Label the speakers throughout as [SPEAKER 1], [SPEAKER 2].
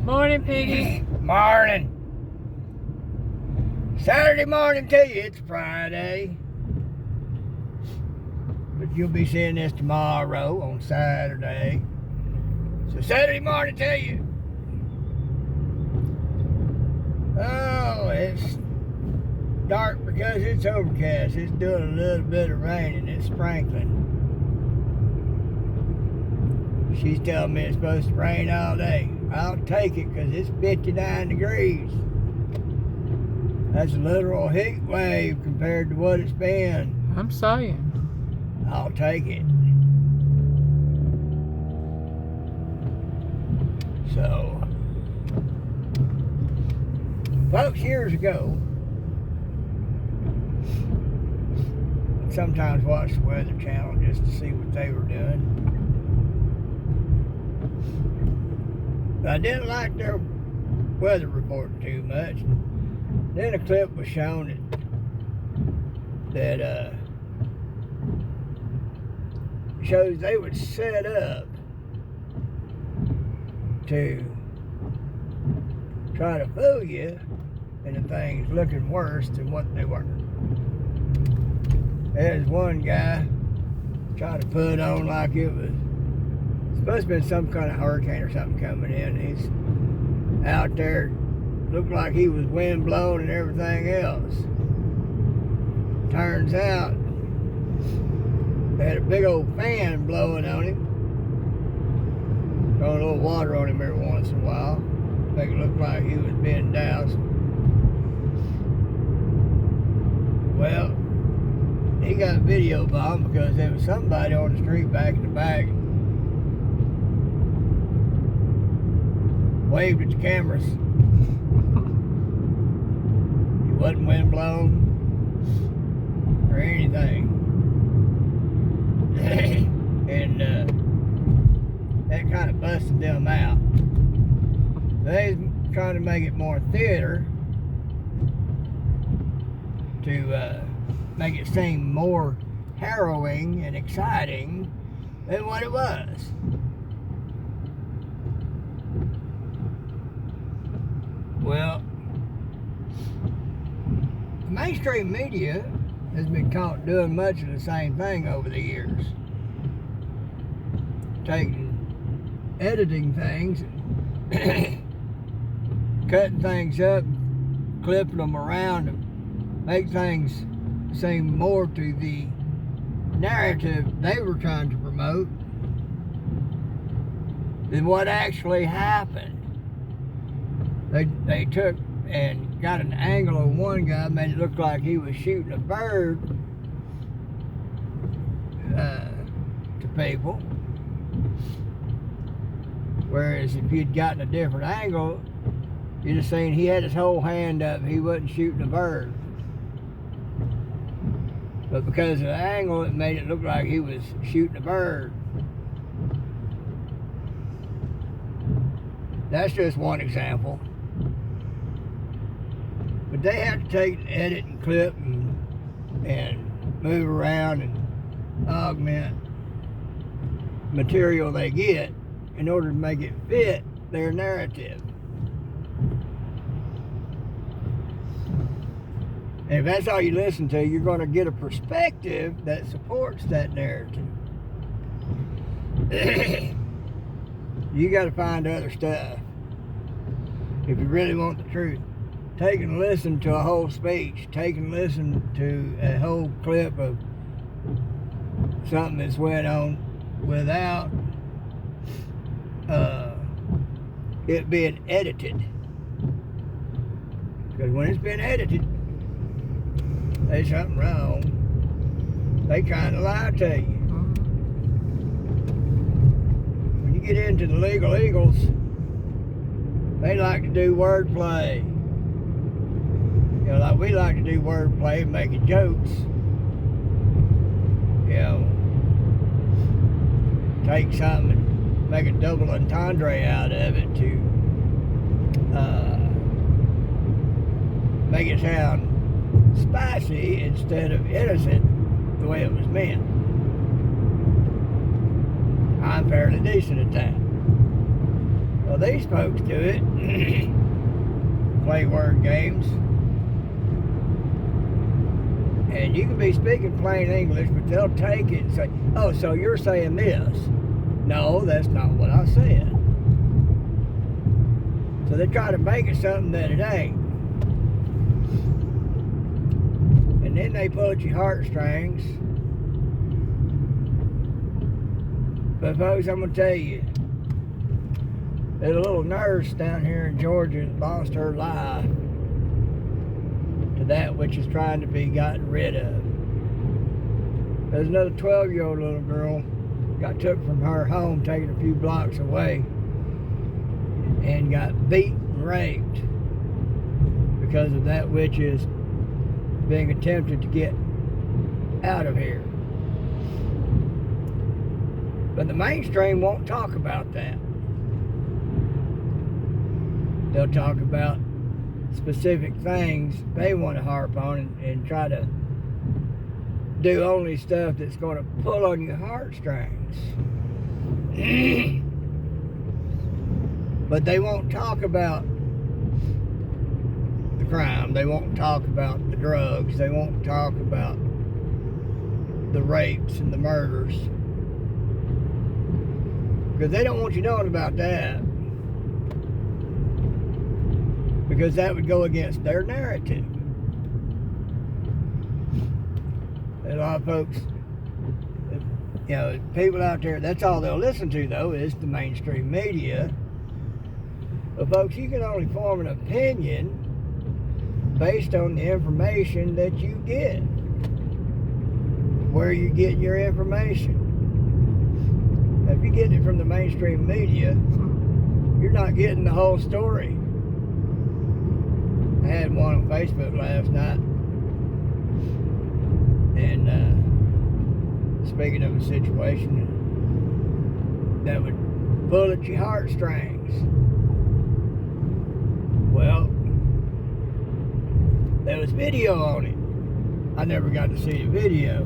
[SPEAKER 1] Morning, Piggy.
[SPEAKER 2] Morning. Saturday morning to you. It's Friday. But you'll be seeing this tomorrow on Saturday. So Saturday morning to you. Oh, it's dark because it's overcast. It's doing a little bit of rain and it's sprinkling. She's telling me it's supposed to rain all day. I'll take it because it's 59 degrees. That's a literal heat wave compared to what it's been.
[SPEAKER 1] I'm saying.
[SPEAKER 2] I'll take it. So, folks, years ago, I sometimes watched the Weather Channel just to see what they were doing. I didn't like their weather reporting too much. Then a clip was shown that shows they would set up to try to fool you into things looking worse than what they were. There's one guy tried to put on like it was supposed to be some kind of hurricane or something coming in. He's out there, looked like he was wind blown and everything else. Turns out they had a big old fan blowing on him, throwing a little water on him every once in a while, make it look like he was being doused. Well, he got video bombed because there was somebody on the street back in the back waved at the cameras. He wasn't wind blown or anything. And that kind of busted them out. They trying to make it more theater to make it seem more harrowing and exciting than what it was. Well, the mainstream media has been caught doing much of the same thing over the years. Editing things, cutting things up, clipping them around to make things seem more to the narrative they were trying to promote than what actually happened. They took and got an angle on one guy, made it look like he was shooting a bird to people. Whereas if you'd gotten a different angle, you'd have seen he had his whole hand up, he wasn't shooting a bird. But because of the angle, it made it look like he was shooting a bird. That's just one example. But they have to take and edit and clip and move around and augment material they get in order to make it fit their narrative. And if that's all you listen to, you're going to get a perspective that supports that narrative. You got to find other stuff if you really want the truth. Take and listen to a whole speech. Take and listen to a whole clip of something that's went on without it being edited. Because when it's been edited, there's something wrong. They kind of lie to you. When you get into the legal eagles, they like to do wordplay. You know, like we like to do wordplay, making jokes. You know, take something and make a double entendre out of it to make it sound spicy instead of innocent the way it was meant. I'm fairly decent at that. Well, these folks do it. Play word games. And you can be speaking plain English, but they'll take it and say, oh, so you're saying this. No, that's not what I said. So they try to make it something that it ain't. And then they pull at your heartstrings. But folks, I'm going to tell you, there's a little nurse down here in Georgia that lost her life to that which is trying to be gotten rid of. There's another 12-year-old little girl got took from her home, taken a few blocks away, and got beat and raped because of that which is being attempted to get out of here. But the mainstream won't talk about that. They'll talk about specific things they want to harp on and try to do only stuff that's going to pull on your heartstrings. But they won't talk about the crime. They won't talk about the drugs. They won't talk about the rapes and the murders. Because they don't want you knowing about that. Because that would go against their narrative. A lot of folks, you know, people out there, that's all they'll listen to, though, is the mainstream media. But folks, you can only form an opinion based on the information that you get. Where you get your information. Now, if you're getting it from the mainstream media, you're not getting the whole story. I had one on Facebook last night, and speaking of a situation that would pull at your heartstrings. Well, there was video on it. I never got to see the video.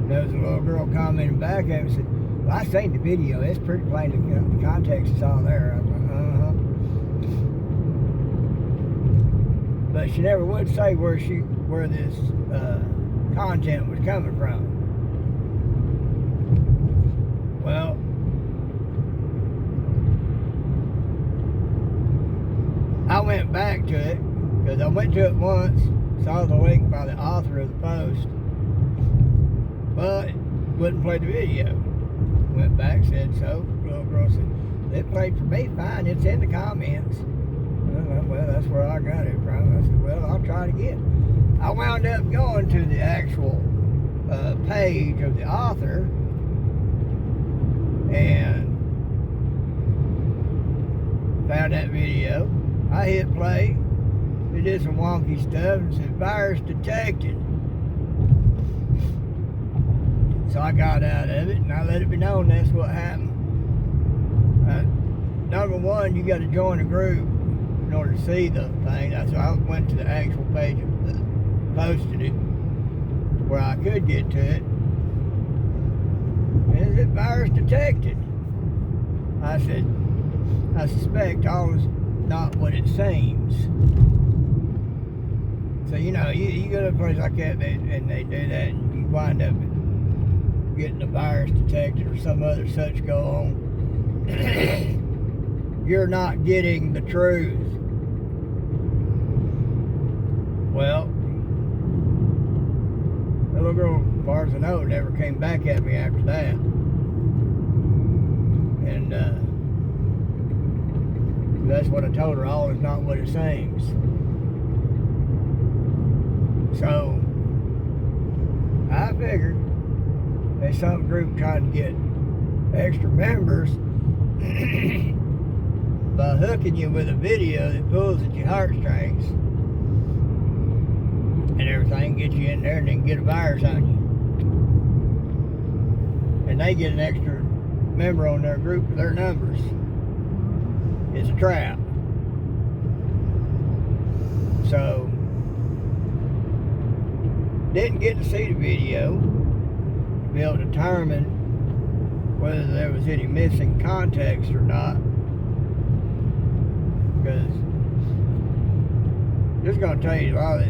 [SPEAKER 2] There was a little girl commenting back at me and said, well, I seen the video. It's pretty plain. The context is all there. I was like, uh-huh. But she never would say where this content was coming from. Well, I went back to it because I went to it once, saw the link by the author of the post, but wouldn't play the video. Went back, said so. The little girl said, it played for me fine. It's in the comments. Well, that's where I got it from. I said, well, I'll try it again. I wound up going to the actual page of the author and found that video. I hit play. It did some wonky stuff and said, virus detected. So I got out of it and I let it be known that's what happened. Number one, you got to join a group in order to see the thing. So I went to the actual page and posted it where I could get to it. Is it virus detected? I said, I suspect all is not what it seems. So, you know, you go to a place like that and they do that and you wind up getting a virus detected or some other such go on. You're not getting the truth. Well, the little girl, as far as I know, never came back at me after that. And that's what I told her, all is not what it seems. So, I figured there's some group trying to get extra members by hooking you with a video that pulls at your heartstrings and everything, get you in there and then get a virus on you. And they get an extra member on their group for their numbers. It's a trap. So, didn't get to see the video to be able to determine whether there was any missing context or not. Because just gonna tell you, a lot of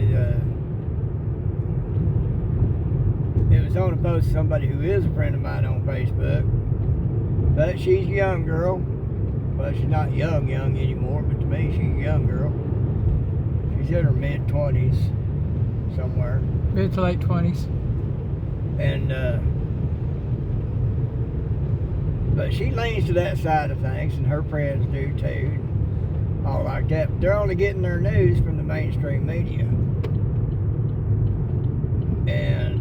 [SPEAKER 2] it was on a post of somebody who is a friend of mine on Facebook. But she's a young girl. Well, she's not young anymore, but to me, she's a young girl. She's in her mid-20s somewhere.
[SPEAKER 1] Mid to late 20s.
[SPEAKER 2] And, but she leans to that side of things, and her friends do too, all like that. But they're only getting their news from the mainstream media. And,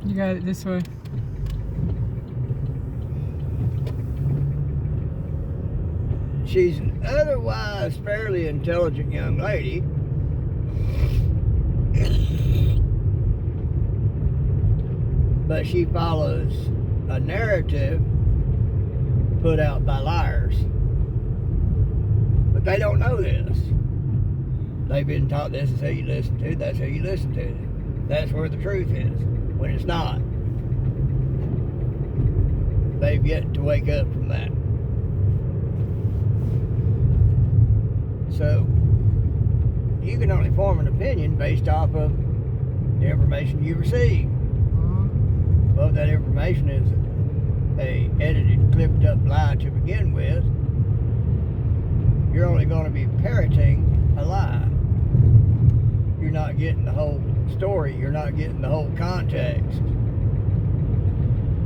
[SPEAKER 1] you got it this way.
[SPEAKER 2] she's an otherwise fairly intelligent young lady. But she follows a narrative put out by liars. But they don't know this. They've been taught this is who you listen to, that's who you listen to. That's where the truth is, when it's not. They've yet to wake up from that. So, you can only form an opinion based off of the information you receive. Well, if that information is a edited, clipped up lie to begin with, you're only going to be parroting a lie. You're not getting the whole story. You're not getting the whole context.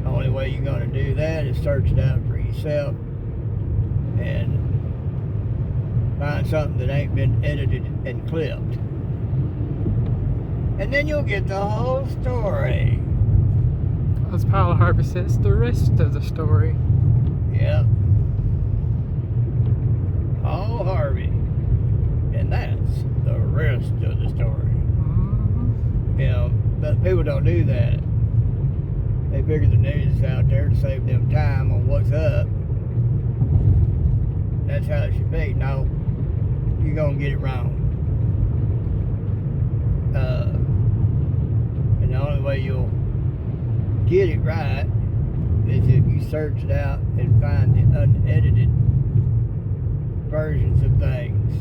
[SPEAKER 2] The only way you're going to do that is search it out for yourself and find something that ain't been edited and clipped. And then you'll get the whole story.
[SPEAKER 1] As Paul Harvey says, the rest of the story.
[SPEAKER 2] Yep. Paul Harvey. And that's the rest of the story. You know, but people don't do that. They figure the news is out there to save them time on what's up. That's how it should be. No, you're going to get it wrong. And the only way you'll get it right is if you search it out and find the unedited versions of things.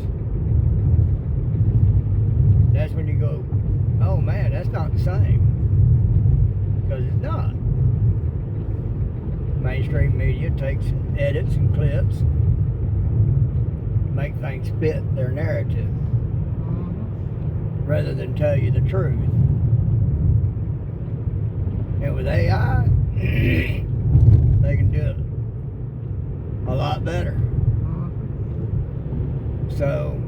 [SPEAKER 2] That's when you go, oh man, that's not the same. Because it's not. Mainstream media takes and edits and clips, make things fit their narrative rather than tell you the truth. And with AI, they can do it a lot better. So,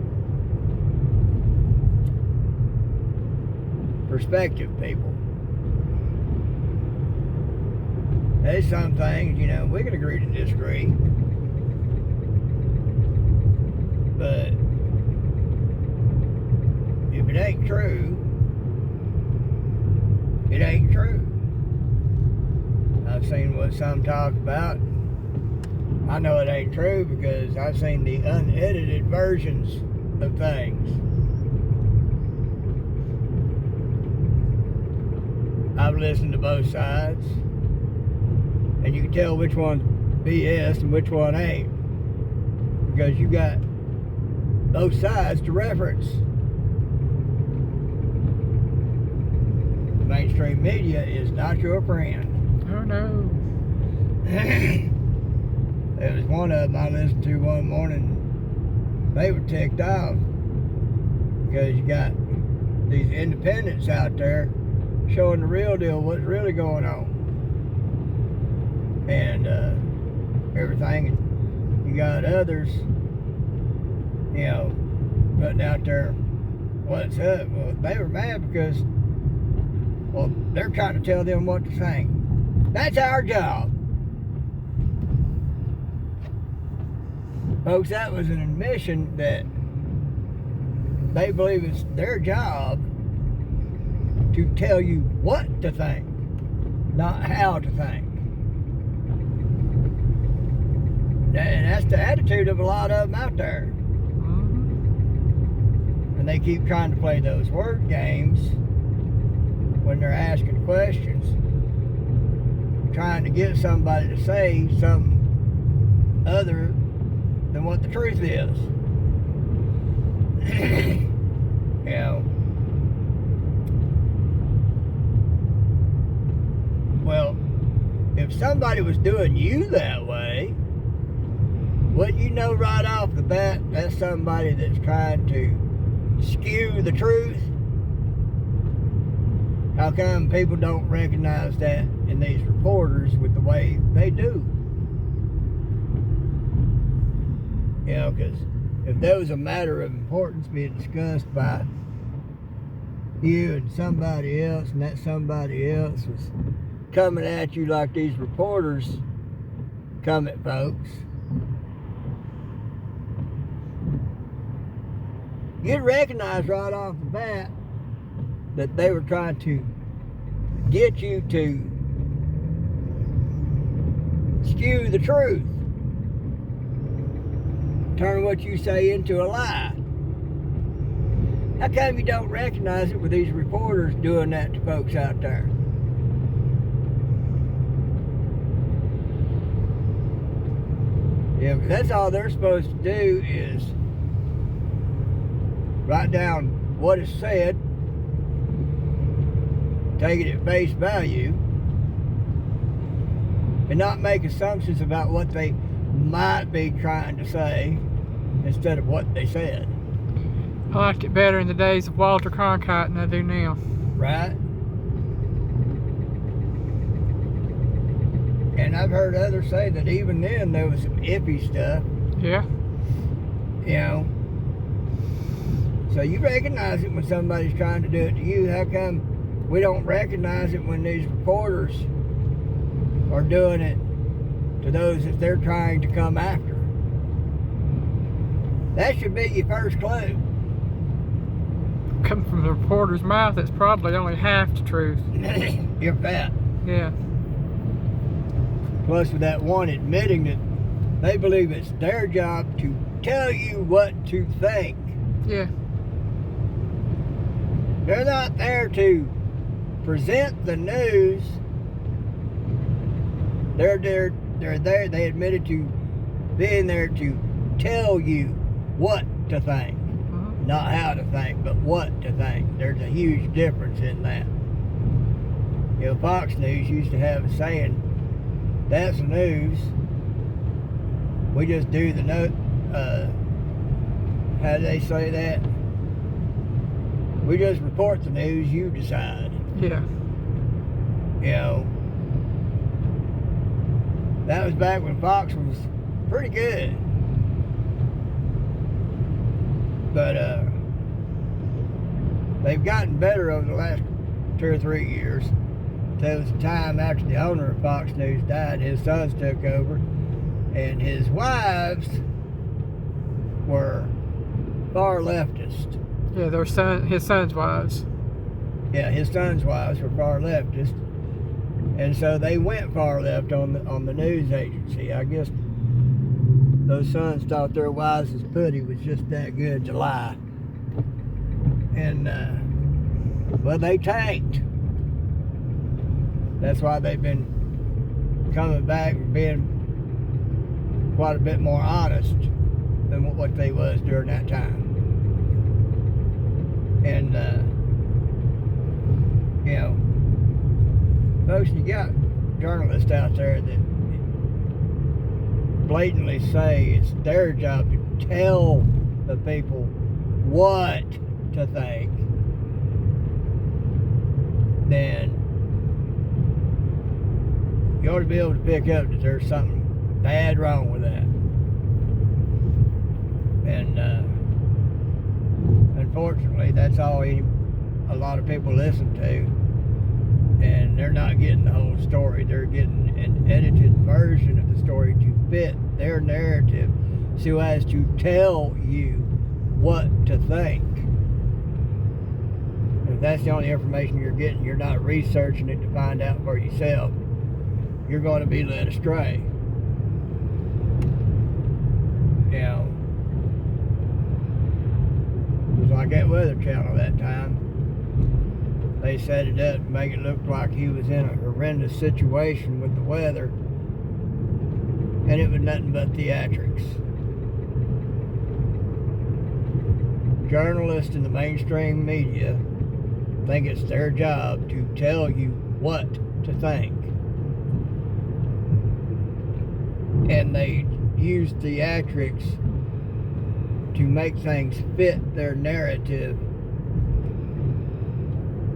[SPEAKER 2] perspective, people. There's some things, you know, we can agree to disagree. But if it ain't true, it ain't true. I've seen what some talk about. I know it ain't true because I've seen the unedited versions of things. I've listened to both sides, and you can tell which one's BS and which one ain't, because you got both sides to reference. The mainstream media is not your friend.
[SPEAKER 1] Oh no.
[SPEAKER 2] There was one of them I listened to one morning. They were ticked off because you got these independents out there showing the real deal, what's really going on, and everything. And you got others, you know, putting out there what's up. Well, they were mad because, well, they're trying to tell them what to think. That's our job. Folks, that was an admission that they believe it's their job to tell you what to think, not how to think. And that's the attitude of a lot of them out there. And they keep trying to play those word games when they're asking questions, trying to get somebody to say something other than what the truth is. You know, well, if somebody was doing you that way, wouldn't you know right off the bat that's somebody that's trying to skew the truth? How come people don't recognize that in these reporters with the way they do? You know, because if there was a matter of importance being discussed by you and somebody else, and that somebody else was coming at you like these reporters come at folks, you'd recognize right off the bat that they were trying to get you to skew the truth, turn what you say into a lie. How come you don't recognize it with these reporters doing that to folks out there? Yeah, because that's all they're supposed to do is write down what is said, take it at face value, and not make assumptions about what they might be trying to say instead of what they said.
[SPEAKER 1] I liked it better in the days of Walter Cronkite than I do now.
[SPEAKER 2] Right? And I've heard others say that even then there was some iffy stuff.
[SPEAKER 1] Yeah.
[SPEAKER 2] You know. So you recognize it when somebody's trying to do it to you. How come we don't recognize it when these reporters are doing it to those that they're trying to come after? That should be your first clue.
[SPEAKER 1] Coming from the reporter's mouth, it's probably only half the truth.
[SPEAKER 2] You're fat.
[SPEAKER 1] Yeah.
[SPEAKER 2] Plus with that one admitting that they believe it's their job to tell you what to think.
[SPEAKER 1] Yeah.
[SPEAKER 2] They're not there to present the news. They're there. They admitted to being there to tell you what to think, not how to think, but what to think. There's a huge difference in that. You know, Fox News used to have a saying, "That's the news. We just do the note." How do they say that? We just report the news. You decide.
[SPEAKER 1] Yeah.
[SPEAKER 2] You know, that was back when Fox was pretty good. But they've gotten better over the last 2 or 3 years. There was a time after the owner of Fox News died, his sons took over, and his wives were far leftist.
[SPEAKER 1] Yeah, his son's wives.
[SPEAKER 2] Yeah, his sons' wives were far leftist, and so they went far left on the news agency. I guess those sons thought their wives' putty was just that good to lie, and well, they tanked. That's why they've been coming back and being quite a bit more honest than what they was during that time. And you know, folks, you got journalists out there that blatantly say it's their job to tell the people what to think, then you ought to be able to pick up that there's something bad wrong with that. And unfortunately, that's all a lot of people listen to, and they're not getting the whole story. They're getting an edited version of the story to fit their narrative so as to tell you what to think. If that's the only information you're getting, you're not researching it to find out for yourself, you're going to be led astray. You know, it was like that Weather Channel that time. they set it up to make it look like he was in a horrendous situation with the weather, and it was nothing but theatrics. Journalists in the mainstream media think it's their job to tell you what to think, and they use theatrics to make things fit their narrative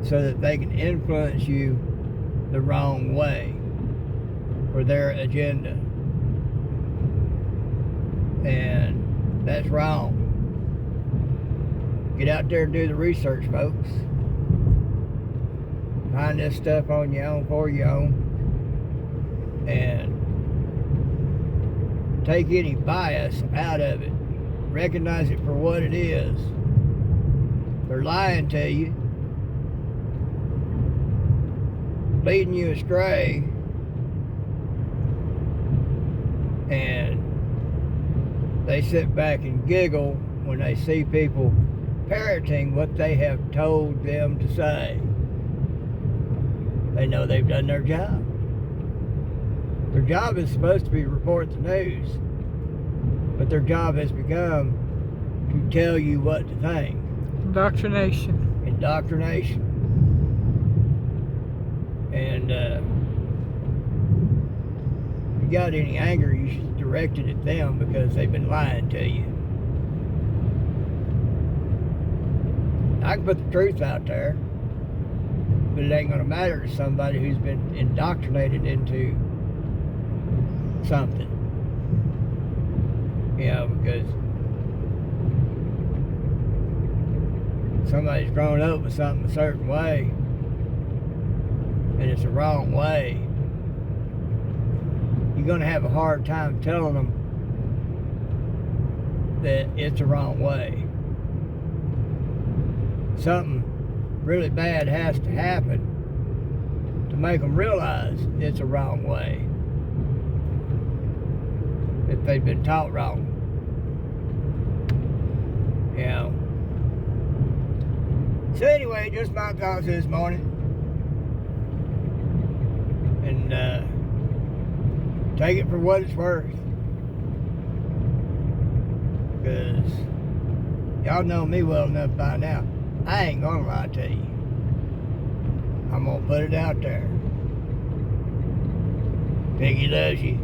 [SPEAKER 2] so that they can influence you the wrong way for their agenda. And that's wrong. Get out there and do the research, folks. Find this stuff on your own, for your own, and take any bias out of it. Recognize it for what it is. They're lying to you, leading you astray, and they sit back and giggle when they see people parroting what they have told them to say. They know they've done their job. Their job is supposed to be to report the news, but their job has become to tell you what to think.
[SPEAKER 1] Indoctrination.
[SPEAKER 2] Indoctrination. And if you got any anger, you should direct it at them, because they've been lying to you. I can put the truth out there, but it ain't going to matter to somebody who's been indoctrinated into something. You know, because somebody's grown up with something a certain way, and it's the wrong way, you're going to have a hard time telling them that it's the wrong way. Something really bad has to happen to make them realize it's a wrong way, if they've been taught wrong. You know. So anyway, just my thoughts this morning. And take it for what it's worth. Because y'all know me well enough by now. I ain't gonna lie to you. I'm gonna put it out there. Piggy loves you.